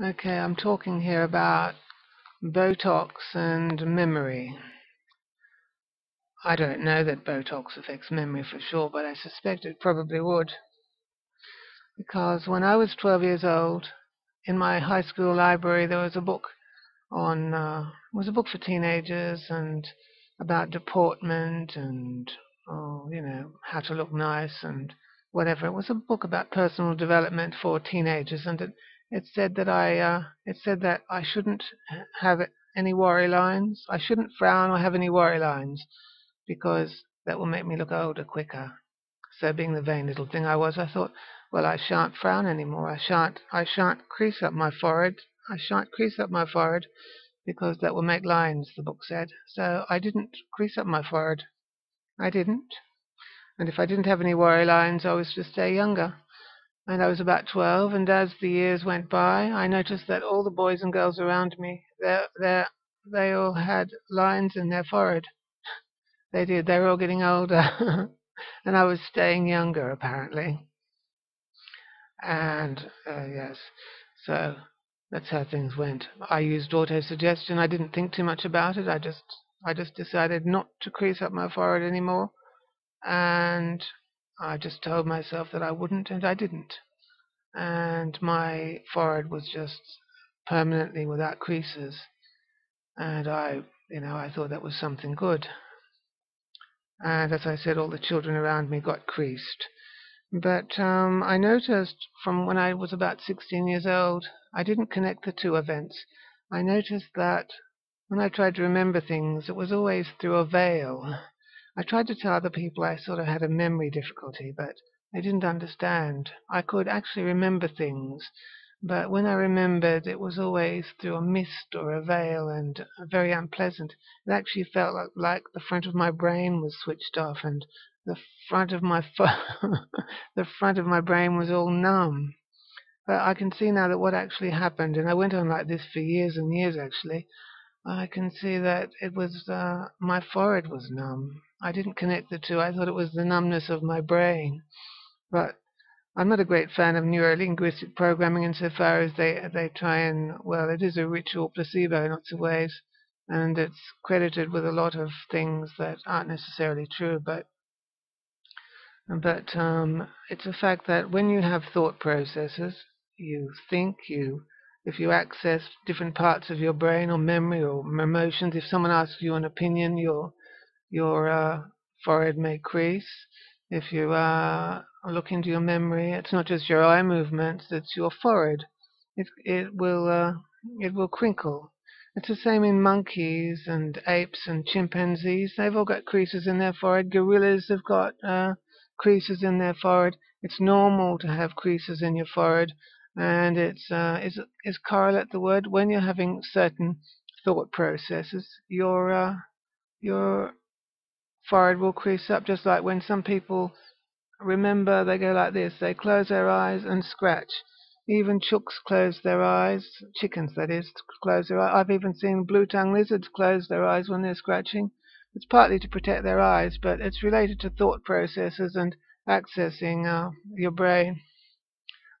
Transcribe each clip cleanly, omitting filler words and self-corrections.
Okay, I'm talking here about Botox and memory. I don't know that Botox affects memory for sure, but I suspect it probably would. Because when I was 12 years old, in my high school library, there was a book it was a book for teenagers and about deportment and, how to look nice and whatever. It was a book about personal development for teenagers, and it said that I shouldn't have any worry lines. I shouldn't frown or have any worry lines because that will make me look older quicker. So being the vain little thing I was, I thought, well, I shan't frown anymore. I shan't crease up my forehead. I shan't crease up my forehead because that will make lines, the book said. So I didn't crease up my forehead. I didn't. And if I didn't have any worry lines, I was to stay younger. And I was about 12, and as the years went by, I noticed that all the boys and girls around me, they all had lines in their forehead. They did. They were all getting older. And I was staying younger, apparently. And yes, so that's how things went. I used auto-suggestion. I didn't think too much about it. I just decided not to crease up my forehead anymore, and I just told myself that I wouldn't, and I didn't. And my forehead was just permanently without creases, and I thought that was something good. And as I said, all the children around me got creased. But I noticed from when I was about 16 years old, I didn't connect the two events. I noticed that when I tried to remember things, it was always through a veil. I tried to tell other people I sort of had a memory difficulty, but they didn't understand. I could actually remember things, but when I remembered, it was always through a mist or a veil and very unpleasant. It actually felt like the front of my brain was switched off, and the front of my the front of my brain was all numb. But I can see now that what actually happened, and I went on like this for years and years actually. I can see that it was my forehead was numb. I didn't connect the two. I thought it was the numbness of my brain. But I'm not a great fan of neuro-linguistic programming insofar as they try and, well, it is a ritual placebo in lots of ways, and it's credited with a lot of things that aren't necessarily true, but it's a fact that when you have thought processes, you think, if you access different parts of your brain or memory or emotions, if someone asks you an opinion, your forehead may crease. If you look into your memory, it's not just your eye movements; it's your forehead. It will crinkle. It's the same in monkeys and apes and chimpanzees. They've all got creases in their forehead. Gorillas have got creases in their forehead. It's normal to have creases in your forehead, and is correlate the word? When you're having certain thought processes, your forehead will crease up, just like when some people remember, they go like this. They close their eyes and scratch. Even chooks close their eyes, chickens that is, close their eyes. I've even seen blue-tongued lizards close their eyes when they're scratching. It's partly to protect their eyes, but it's related to thought processes and accessing your brain.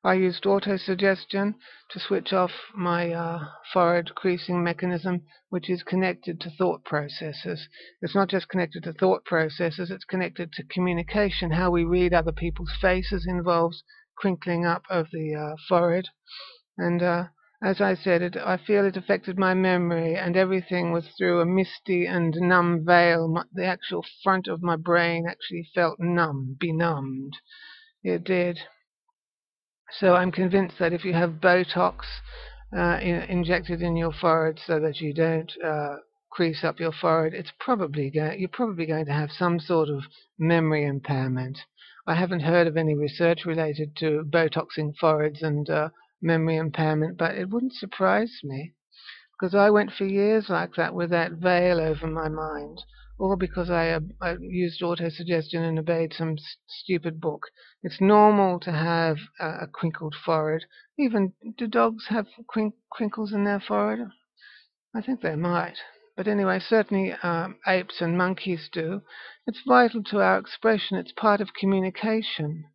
I used auto-suggestion to switch off my forehead creasing mechanism, which is connected to thought processes. It's not just connected to thought processes, it's connected to communication. How we read other people's faces involves crinkling up of the forehead. And as I said, I feel it affected my memory, and everything was through a misty and numb veil. The actual front of my brain actually felt numb, benumbed. It did. So I'm convinced that if you have Botox injected in your forehead so that you don't crease up your forehead, you're probably going to have some sort of memory impairment. I haven't heard of any research related to Botoxing foreheads and memory impairment, but it wouldn't surprise me. Because I went for years like that with that veil over my mind, all because I used auto-suggestion and obeyed some stupid book. It's normal to have a crinkled forehead. Even, do dogs have crinkles in their forehead? I think they might. But anyway, certainly apes and monkeys do. It's vital to our expression. It's part of communication.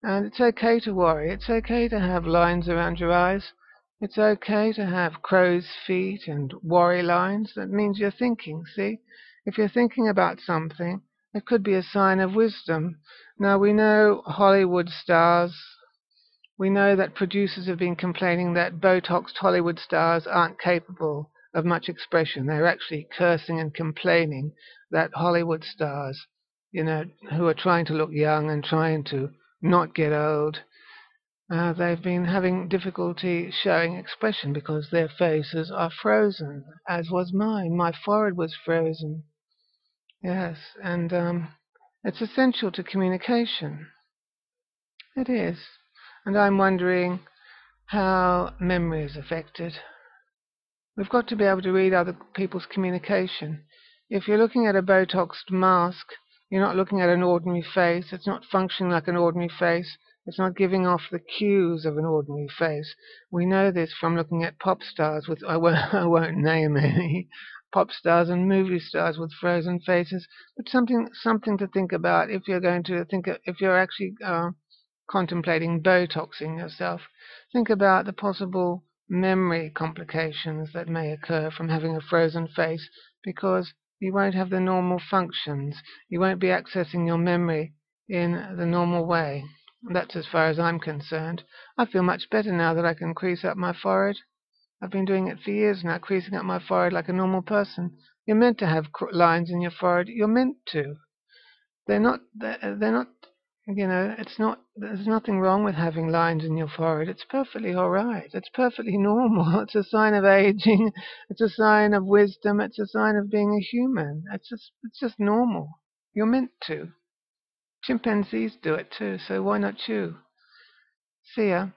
And it's okay to worry. It's okay to have lines around your eyes. It's okay to have crow's feet and worry lines. That means you're thinking, see? If you're thinking about something, it could be a sign of wisdom. Now, we know Hollywood stars, we know that producers have been complaining that Botoxed Hollywood stars aren't capable of much expression. They're actually cursing and complaining that Hollywood stars, who are trying to look young and trying to not get old, they've been having difficulty showing expression because their faces are frozen, as was mine. My forehead was frozen. Yes, and it's essential to communication. It is. And I'm wondering how memory is affected. We've got to be able to read other people's communication. If you're looking at a Botoxed mask, you're not looking at an ordinary face. It's not functioning like an ordinary face. It's not giving off the cues of an ordinary face. We know this from looking at pop stars with, I won't name any, pop stars and movie stars with frozen faces, but something to think about if you're going to if you're actually contemplating Botoxing yourself. Think about the possible memory complications that may occur from having a frozen face, because you won't have the normal functions. You won't be accessing your memory in the normal way. That's as far as I'm concerned. I feel much better now that I can crease up my forehead. I've been doing it for years now, creasing up my forehead like a normal person. You're meant to have lines in your forehead. You're meant to. They're not. They're not. It's not. There's nothing wrong with having lines in your forehead. It's perfectly all right. It's perfectly normal. It's a sign of aging. It's a sign of wisdom. It's a sign of being a human. It's just normal. You're meant to. Chimpanzees do it too, so why not you? See ya.